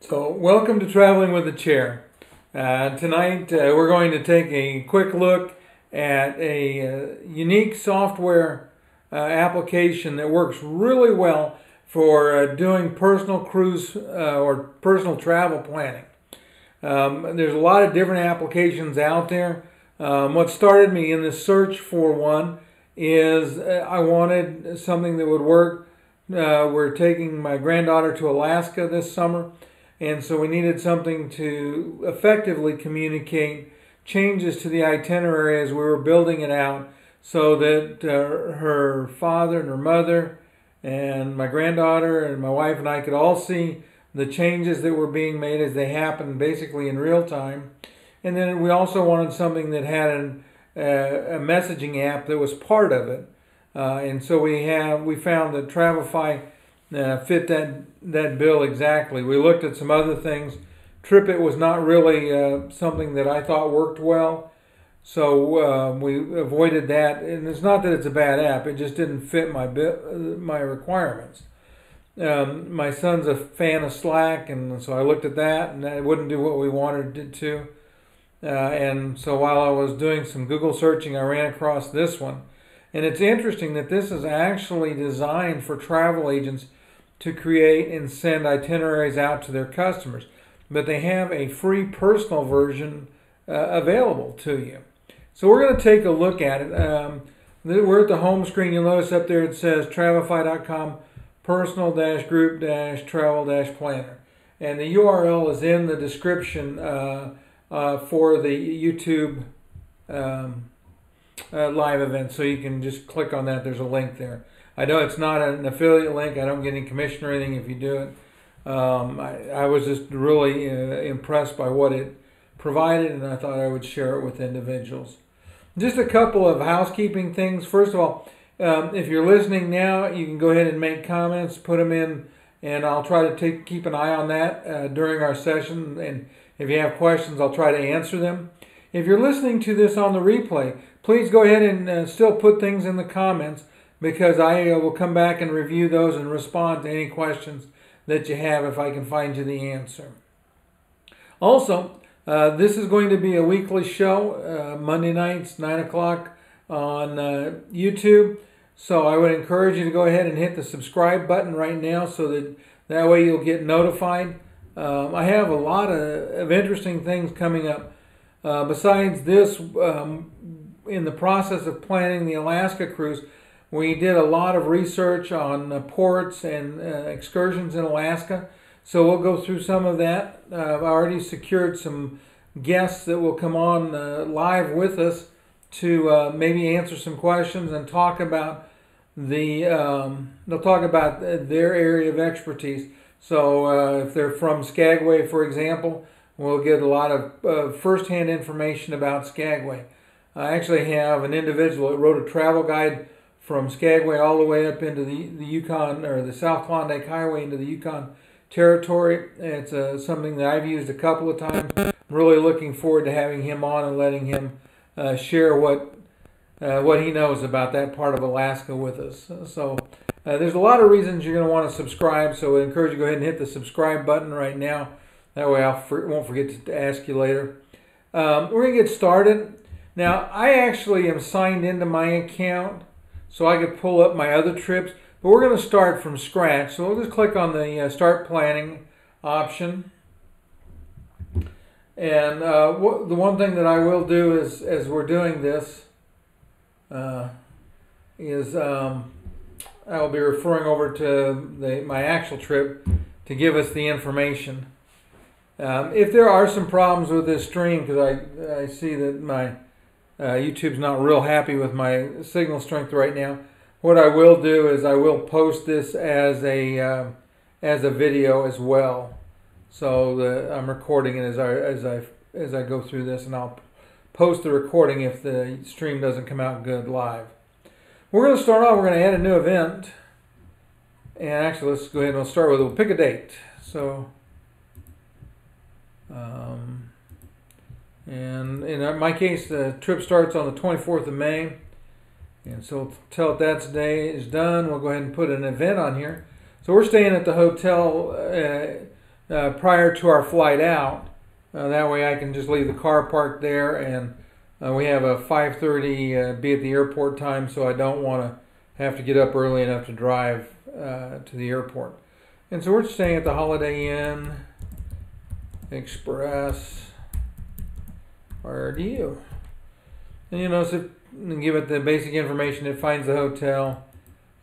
So, welcome to Traveling with a Chair. Tonight we're going to take a quick look at a unique software application that works really well for doing personal cruise or personal travel planning. There's a lot of different applications out there. What started me in the search for one is I wanted something that would work. We're taking my granddaughter to Alaska this summer. And so we needed something to effectively communicate changes to the itinerary as we were building it out so that her father and her mother and my granddaughter and my wife and I could all see the changes that were being made as they happened basically in real time. And then we also wanted something that had a messaging app that was part of it. And so we found that Travefy fit that bill exactly. We looked at some other things. TripIt was not really something that I thought worked well, so we avoided that. And it's not that it's a bad app; it just didn't fit my requirements. My son's a fan of Slack, and so I looked at that, and it wouldn't do what we wanted it to. And so while I was doing some Google searching, I ran across this one. And it's interesting that this is actually designed for travel agents to create and send itineraries out to their customers. But they have a free personal version available to you. So we're going to take a look at it. We're at the home screen. You'll notice up there it says Travefy.com personal-group-travel-planner. And the URL is in the description for the YouTube live event. So you can just click on that. There's a link there. I know it's not an affiliate link. I don't get any commission or anything if you do it. I was just really impressed by what it provided, and I thought I would share it with individuals. Just a couple of housekeeping things. First of all, if you're listening now, you can go ahead and make comments, put them in, and I'll try to keep an eye on that during our session. And if you have questions, I'll try to answer them. If you're listening to this on the replay, please go ahead and still put things in the comments, because I will come back and review those and respond to any questions that you have if I can find you the answer. Also, this is going to be a weekly show, Monday nights, 9 o'clock on YouTube. So I would encourage you to go ahead and hit the subscribe button right now so that way you'll get notified. I have a lot of interesting things coming up. Besides this, in the process of planning the Alaska cruise, we did a lot of research on ports and excursions in Alaska, so we'll go through some of that. I've already secured some guests that will come on live with us to maybe answer some questions and talk about they'll talk about their area of expertise. So if they're from Skagway, for example, we'll get a lot of first-hand information about Skagway. I actually have an individual that wrote a travel guide from Skagway all the way up into the Yukon, or the South Klondike Highway into the Yukon Territory. It's something that I've used a couple of times. I'm really looking forward to having him on and letting him share what he knows about that part of Alaska with us. So there's a lot of reasons you're going to want to subscribe, so I encourage you to go ahead and hit the subscribe button right now. That way I won't forget to ask you later. We're going to get started. Now, I actually am signed into my account so I could pull up my other trips, but we're going to start from scratch. So we'll just click on the Start Planning option. And the one thing that I will do is, as we're doing this, I will be referring over to my actual trip to give us the information. If there are some problems with this stream, because I see that my YouTube's not real happy with my signal strength right now, what I will do is I will post this as a video as well. So I'm recording it as I go through this, and I'll post the recording if the stream doesn't come out good live. We're going to start off. We're going to add a new event, and actually let's go ahead and we'll pick a date. So. And in my case, the trip starts on the 24th of May. And so until that day is done, we'll go ahead and put an event on here. So we're staying at the hotel prior to our flight out. That way I can just leave the car parked there, and we have a 5:30 be at the airport time, so I don't want to have to get up early enough to drive to the airport. And so we're staying at the Holiday Inn Express. Where do you? And you notice and give it the basic information. It finds the hotel,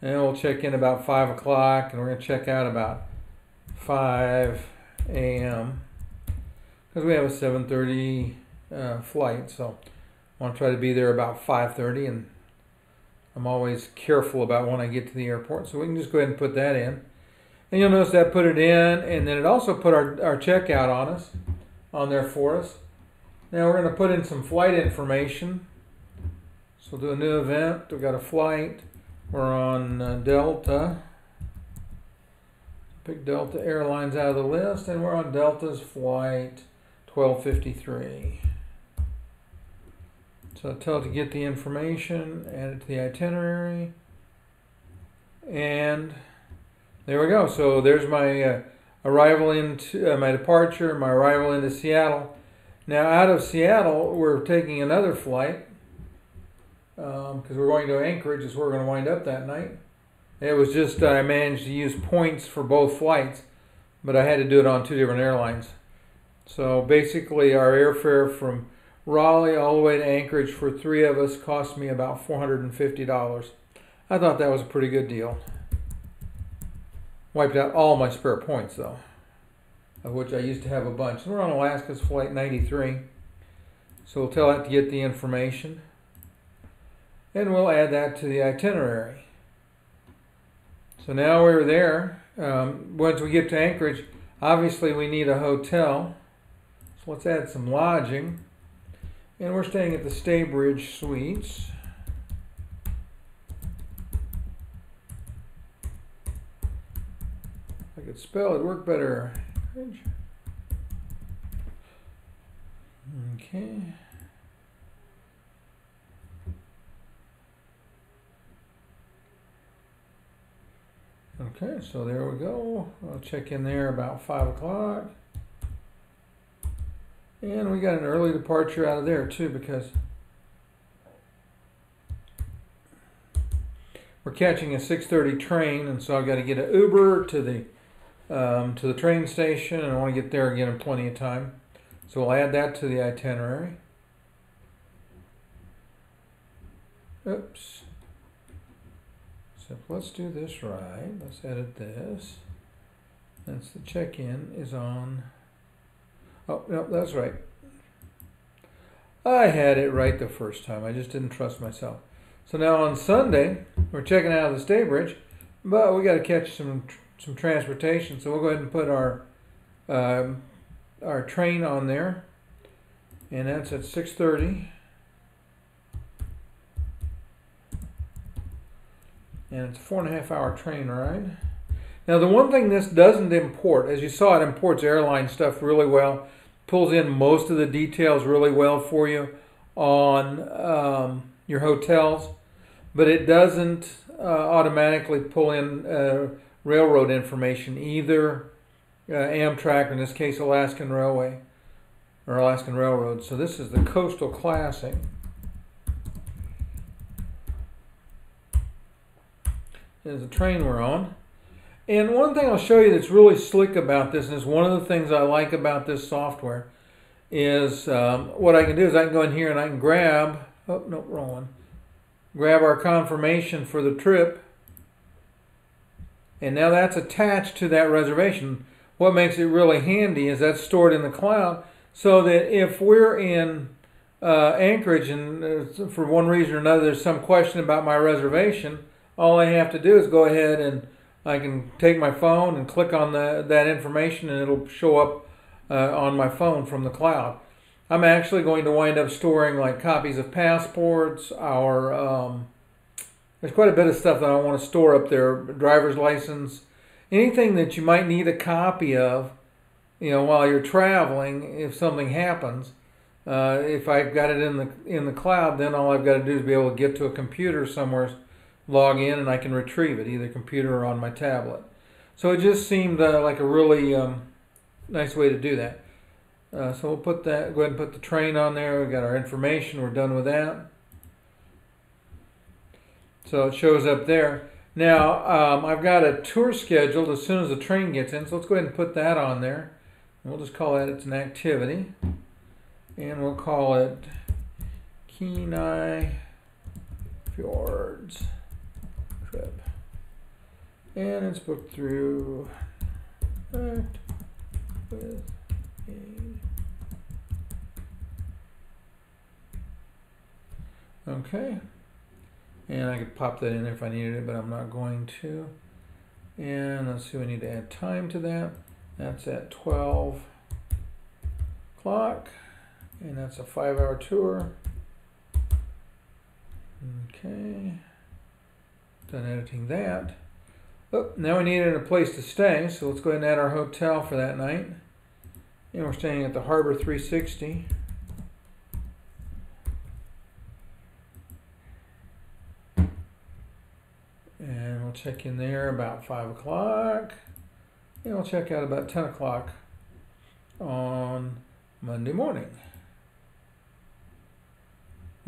and we'll check in about 5 o'clock, and we're going to check out about 5 a.m. because we have a 7:30 flight. So I want to try to be there about 5:30, and I'm always careful about when I get to the airport. So we can just go ahead and put that in. And you'll notice that put it in, and then it also put our checkout on there for us. Now we're going to put in some flight information. So we'll do a new event. We've got a flight. We're on Delta. Pick Delta Airlines out of the list, and we're on Delta's flight 1253. So tell it to get the information, add it to the itinerary, and there we go. So there's my arrival into my departure, my arrival into Seattle. Now out of Seattle, we're taking another flight because we're going to Anchorage, is where we're going to wind up that night. It was just I managed to use points for both flights, but I had to do it on 2 different airlines. So basically our airfare from Raleigh all the way to Anchorage for 3 of us cost me about $450. I thought that was a pretty good deal. Wiped out all my spare points though, of which I used to have a bunch. And we're on Alaska's flight 93. So we'll tell that to get the information. And we'll add that to the itinerary. So now we're there. Once we get to Anchorage, obviously we need a hotel. So let's add some lodging. And we're staying at the Staybridge Suites. If I could spell it, work better. Okay. Okay, so there we go. I'll check in there about 5 o'clock. And we got an early departure out of there too, because we're catching a 6:30 train, and so I've got to get an Uber to the train station, and I want to get there again in plenty of time. So we'll add that to the itinerary. Oops. So let's do this right. Let's edit this. That's the check-in is on. Oh, no, that's right. I had it right the first time. I just didn't trust myself. So now on Sunday, we're checking out of the Staybridge, but we got to catch some transportation. So we'll go ahead and put our train on there, and that's at 6:30. And it's a 4.5 hour train ride. Now the one thing this doesn't import, as you saw, it imports airline stuff really well, pulls in most of the details really well for you on your hotels, but it doesn't automatically pull in railroad information, either Amtrak, or in this case Alaskan Railway, or Alaskan Railroad. So this is the Coastal Classic. Is the train we're on. And one thing I'll show you that's really slick about this, and is one of the things I like about this software, is what I can do is I can go in here and I can grab, oh no, wrong one, grab our confirmation for the trip, and now that's attached to that reservation. What makes it really handy is that's stored in the cloud, so that if we're in Anchorage and for one reason or another there's some question about my reservation, all I have to do is go ahead and I can take my phone and click on that information, and it'll show up on my phone from the cloud. I'm actually going to wind up storing like copies of passports, there's quite a bit of stuff that I want to store up there, driver's license, anything that you might need a copy of, while you're traveling if something happens. If I've got it in the cloud, then all I've got to do is be able to get to a computer somewhere, log in, and I can retrieve it, either computer or on my tablet. So it just seemed like a really nice way to do that. So we'll put that. Go ahead and put the train on there. We got our information. We're done with that. So it shows up there. Now I've got a tour scheduled as soon as the train gets in. So let's go ahead and put that on there. And we'll just call that it's an activity, and we'll call it Kenai Fjords trip, and it's booked through with a okay, and I could pop that in there if I needed it, but I'm not going to. And let's see, we need to add time to that. That's at 12 o'clock, and that's a 5-hour tour. Okay, done editing that. Oh, now we need a place to stay, so let's go ahead and add our hotel for that night. And we're staying at the Harbor 360. And we'll check in there about 5 o'clock. And we'll check out about 10 o'clock on Monday morning.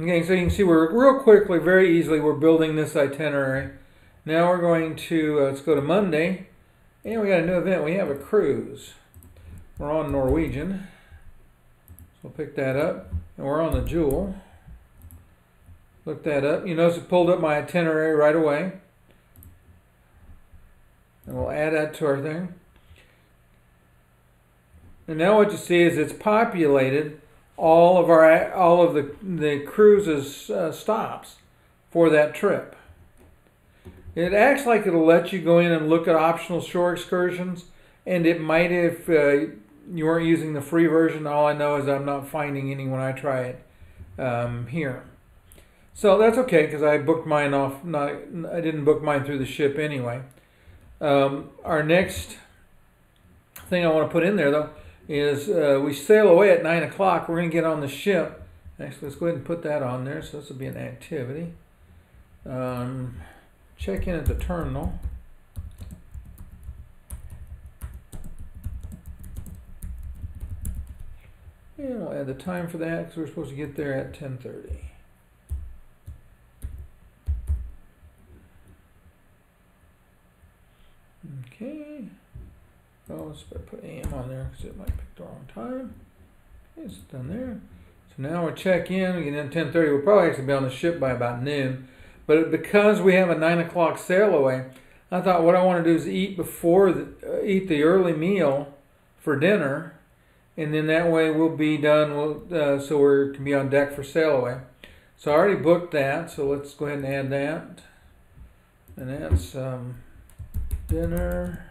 Okay, so you can see we're real quickly, very easily, we're building this itinerary. Now we're going to, let's go to Monday, and we got a new event. We have a cruise. We're on Norwegian, so we'll pick that up, and we're on the Jewel. Look that up. You notice it pulled up my itinerary right away. And we'll add that to our thing. And now what you see is it's populated all of the cruise's stops for that trip. It acts like it'll let you go in and look at optional shore excursions, and it might if you weren't using the free version. All I know is I'm not finding any when I try it here. So that's okay because I booked mine off. I didn't book mine through the ship anyway. Our next thing I want to put in there though is we sail away at 9 o'clock. We're going to get on the ship. Actually, let's go ahead and put that on there. So this will be an activity. Check in at the terminal. And we'll add the time for that because we're supposed to get there at 10:30. Okay. Oh, let's put AM on there because it might pick the wrong time. Okay, it's done there. So now we'll check in. We get in at 10:30. We'll probably actually be on the ship by about noon. But because we have a 9 o'clock sail away, I thought what I want to do is eat eat the early meal for dinner, and then that way we'll be done. So we can be on deck for sail away. So I already booked that. So let's go ahead and add that. And that's dinner.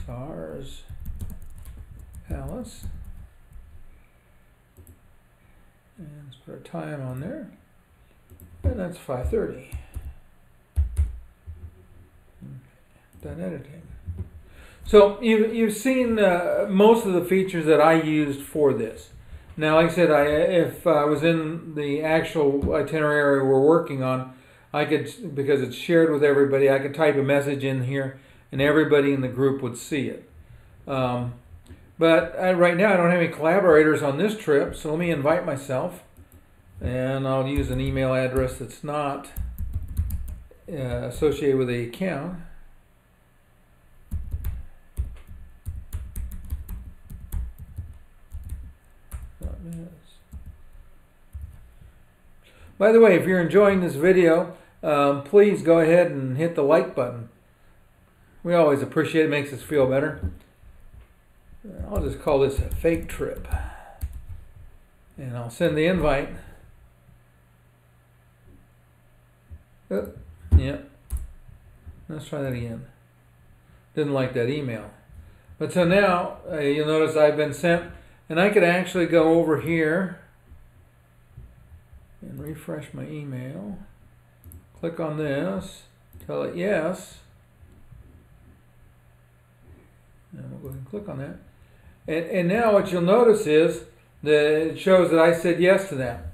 Tsar's Palace. And let's put our time on there. And that's 5:30. Done editing. So you've seen most of the features that I used for this. Now, like I said, if I was in the actual itinerary we're working on, I could, because it's shared with everybody, I could type a message in here and everybody in the group would see it. But right now I don't have any collaborators on this trip, so let me invite myself. And I'll use an email address that's not associated with the account. By the way, if you're enjoying this video, please go ahead and hit the like button. We always appreciate it. It makes us feel better. I'll just call this a fake trip. And I'll send the invite. Oh, yeah. Let's try that again. Didn't like that email. But so now, you'll notice I've been sent, and I could actually go over here and refresh my email. Click on this, tell it yes. And we'll go ahead and click on that. And now what you'll notice is that it shows that I said yes to that.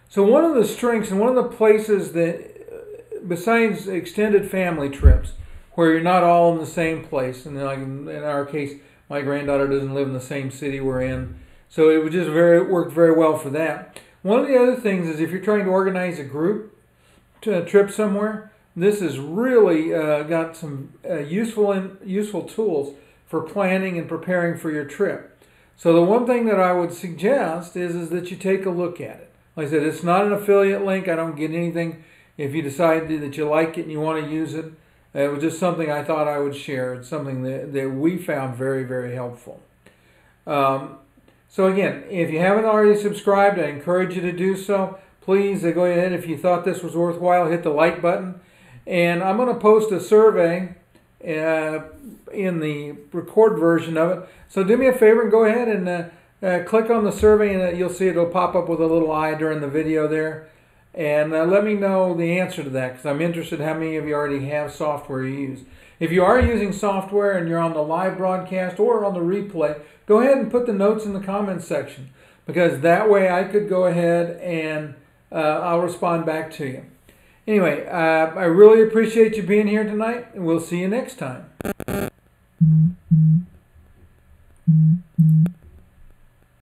So one of the strengths and one of the places that, besides extended family trips, where you're not all in the same place. And like in our case, my granddaughter doesn't live in the same city we're in, so it would just work very well for that. One of the other things is if you're trying to organize a group to a trip somewhere, this has really got some useful tools for planning and preparing for your trip. So the one thing that I would suggest is that you take a look at it. Like I said, it's not an affiliate link. I don't get anything if you decide that you like it and you want to use it. It was just something I thought I would share. It's something that we found very, very helpful. So again, if you haven't already subscribed, I encourage you to do so. Please go ahead. If you thought this was worthwhile, hit the like button. And I'm going to post a survey in the record version of it. So do me a favor and go ahead and click on the survey, and you'll see it'll pop up with a little eye during the video there. And let me know the answer to that, because I'm interested how many of you already have software you use. If you are using software and you're on the live broadcast or on the replay, go ahead and put the notes in the comments section, because that way I could go ahead and I'll respond back to you. Anyway, I really appreciate you being here tonight, and we'll see you next time.